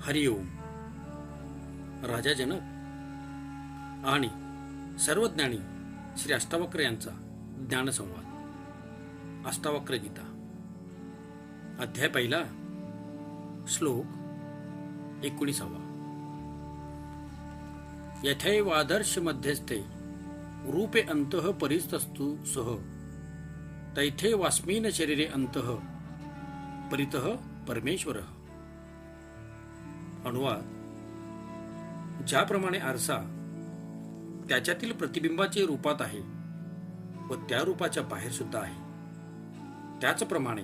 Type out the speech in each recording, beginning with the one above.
हरिओम. राजा जनक आणि सर्वज्ञानी श्री अष्टावक्र यांचा ज्ञानसंवाद. अष्टावक्र गीता, अध्याय पहिला, श्लोक 19. यथैवादर्श मध्यस्थे रूपे अंतः परितस्तु सह तैथे वास्मिन शरीरे अंतः परितः परमेश्वरः. अनुवाद: ज्याप्रमाणे आरसा त्याच्यातील प्रतिबिंबाचे रूपात आहे व त्या रूपाच्या बाहेर सुद्धा आहे, त्याचप्रमाणे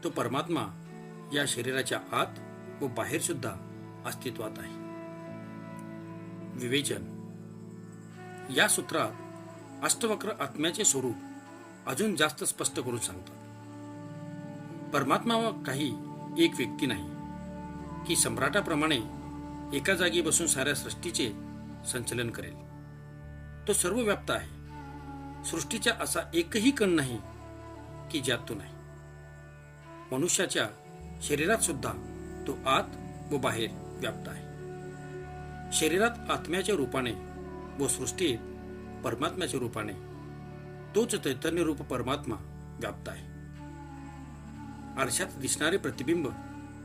तो परमात्मा या शरीराच्या आत व बाहेर सुद्धा अस्तित्वात आहे. विवेचन. या सूत्रात अष्टवक्र आत्म्याचे स्वरूप अजून जास्त स्पष्ट करून सांगतात. परमात्मा काही एक व्यक्ती नाही की सम्राटाप्रमाणे एका जागी बसून साऱ्या सृष्टीचे संचलन करेल. तो सर्वव्याप्त आहे. सृष्टीचा असा एकही कण नाही की ज्यात तो नाही. मनुष्याच्या शरीरात सुद्धा तो आत व बाहेर व्याप्त आहे. शरीरात आत्म्याच्या रूपाने व सृष्टीत परमात्म्याच्या रूपाने तोच चैतन्य रूप परमात्मा व्याप्त आहे. आरशात दिसणारे प्रतिबिंब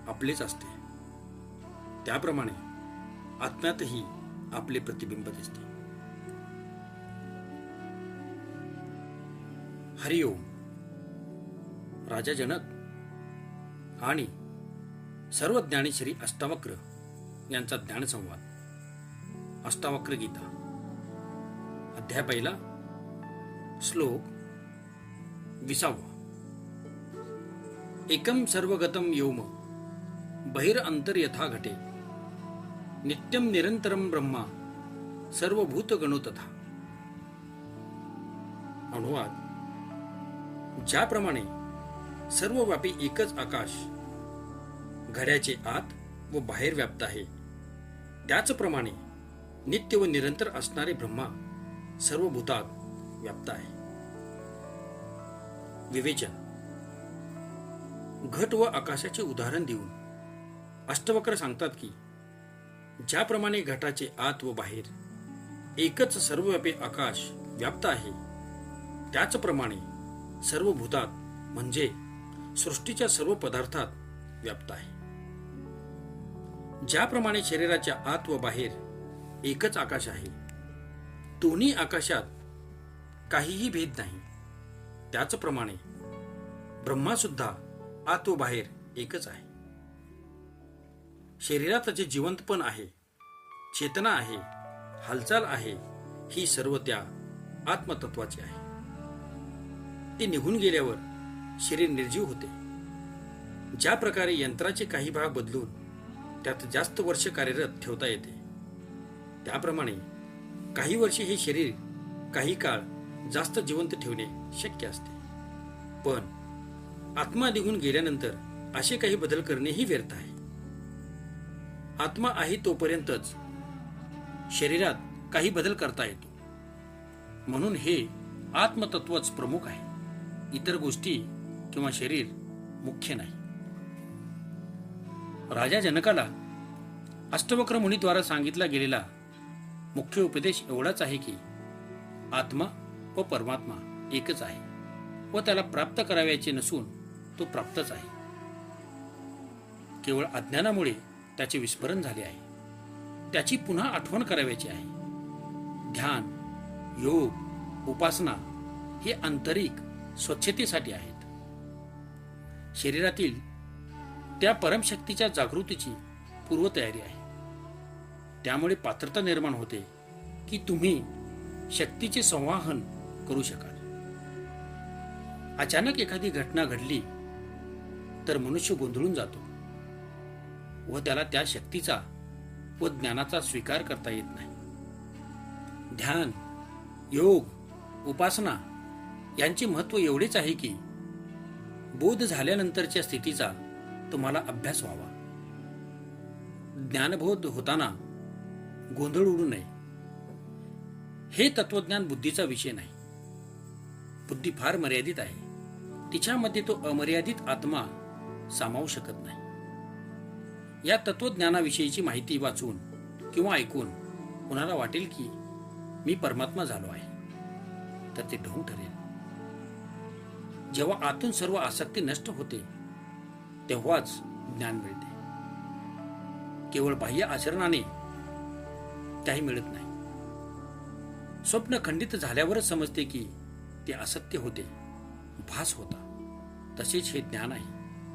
आपलेच असते, त्याप्रमाणे आत्म्यातही आपले प्रतिबिंब दिसते. हरिओम. राजा जनक आणि सर्वज्ञानी श्री अष्टावक्र यांचा ज्ञानसंवाद. अष्टावक्र गीता, अध्याय पहिला, श्लोक 20. एकम सर्वगतम व्योम बहिरअंतर यथा घटे नित्यम निरंतरम ब्रह्मा सर्वभूत गणो तथा. अनुवाद: ज्याप्रमाणे सर्वव्यापी एकच आकाश घड्याचे आत व बाहेर व्याप्त आहे, त्याचप्रमाणे नित्य व निरंतर असणारे ब्रह्मा सर्व भूतात व्याप्त आहे. विवेचन. घट व आकाशाचे उदाहरण देऊन अष्टवक्र सांगतात की ज्याप्रमाणे घटाचे आत व बाहेर एकच सर्वव्यापी आकाश व्याप्त आहे, त्याचप्रमाणे सर्व भूतात म्हणजे सृष्टीच्या सर्व पदार्थात व्याप्त आहे. ज्याप्रमाणे शरीराच्या आत व बाहेर एकच आकाश आहे, दोन्ही आकाशात काहीही भेद नाही, त्याचप्रमाणे ब्रह्मा सुद्धा आत व बाहेर एकच आहे. शरीरात जे जिवंतपण आहे, चेतना आहे, हालचाल आहे, ही सर्व त्या आत्मतत्वाची आहे. ते निघून गेल्यावर शरीर निर्जीव होते. ज्या प्रकारे यंत्राचे काही भाग बदलून त्यात जास्त वर्ष कार्यरत ठेवता येते, त्याप्रमाणे काही वर्षे हे शरीर काही काळ जास्त जिवंत ठेवणे शक्य असते. पण आत्मा निघून गेल्यानंतर असे काही बदल करणेही व्यर्थ आहे. आत्मा आहे तोपर्यंतच शरीरात काही बदल करता येतो. म्हणून हे आत्मतत्वच प्रमुख आहे, इतर गोष्टी किंवा शरीर मुख्य नाही. राजा जनकाला अष्टवक्र मुनीद्वारा सांगितला गेलेला मुख्य उपदेश एवढाच आहे की आत्मा व परमात्मा एकच आहे व त्याला प्राप्त करावयाचे नसून तो प्राप्तच आहे. केवळ अज्ञानामुळे त्याचे विस्मरण झाले आहे. त्याची पुन्हा आठवण करावयाची आहे. ध्यान, योग, उपासना हे आंतरिक स्वच्छतेसाठी आहेत. शरीरातील त्या परमशक्तीच्या जागृतीची पूर्वतयारी आहे. त्यामुळे पात्रता निर्माण होते की तुम्ही शक्तीचे संवाहन करू शकाल. अचानक एखादी घटना घडली तर मनुष्य गोंधळून जातो व त्याला त्या शक्तीचा व ज्ञानाचा स्वीकार करता येत नाही. ध्यान, योग, उपासना यांचे महत्त्व एवढेच आहे की बोध झाल्यानंतरच्या स्थितीचा तुम्हाला अभ्यास व्हावा. ज्ञानबोध होताना गोंधळ उडू नये. हे तत्वज्ञान बुद्धीचा विषय नाही. बुद्धी फार मर्यादित आहे. तिच्यामध्ये तो अमर्यादित आत्मा सामावू शकत नाही. या तत्वज्ञानाविषयीची माहिती वाचून किंवा ऐकून कुणाला वाटेल की मी परमात्मा झालो आहे, तर ते ढोंग ठरेल. जेव्हा आतून सर्व आसक्ती नष्ट होते तेव्हाच ज्ञान मिळते. केवळ बाह्य आचरणाने काही मिळत नाही. स्वप्न खंडित झाल्यावरच समजते की ते असत्य होते, भास होता. तसेच हे ज्ञान आहे.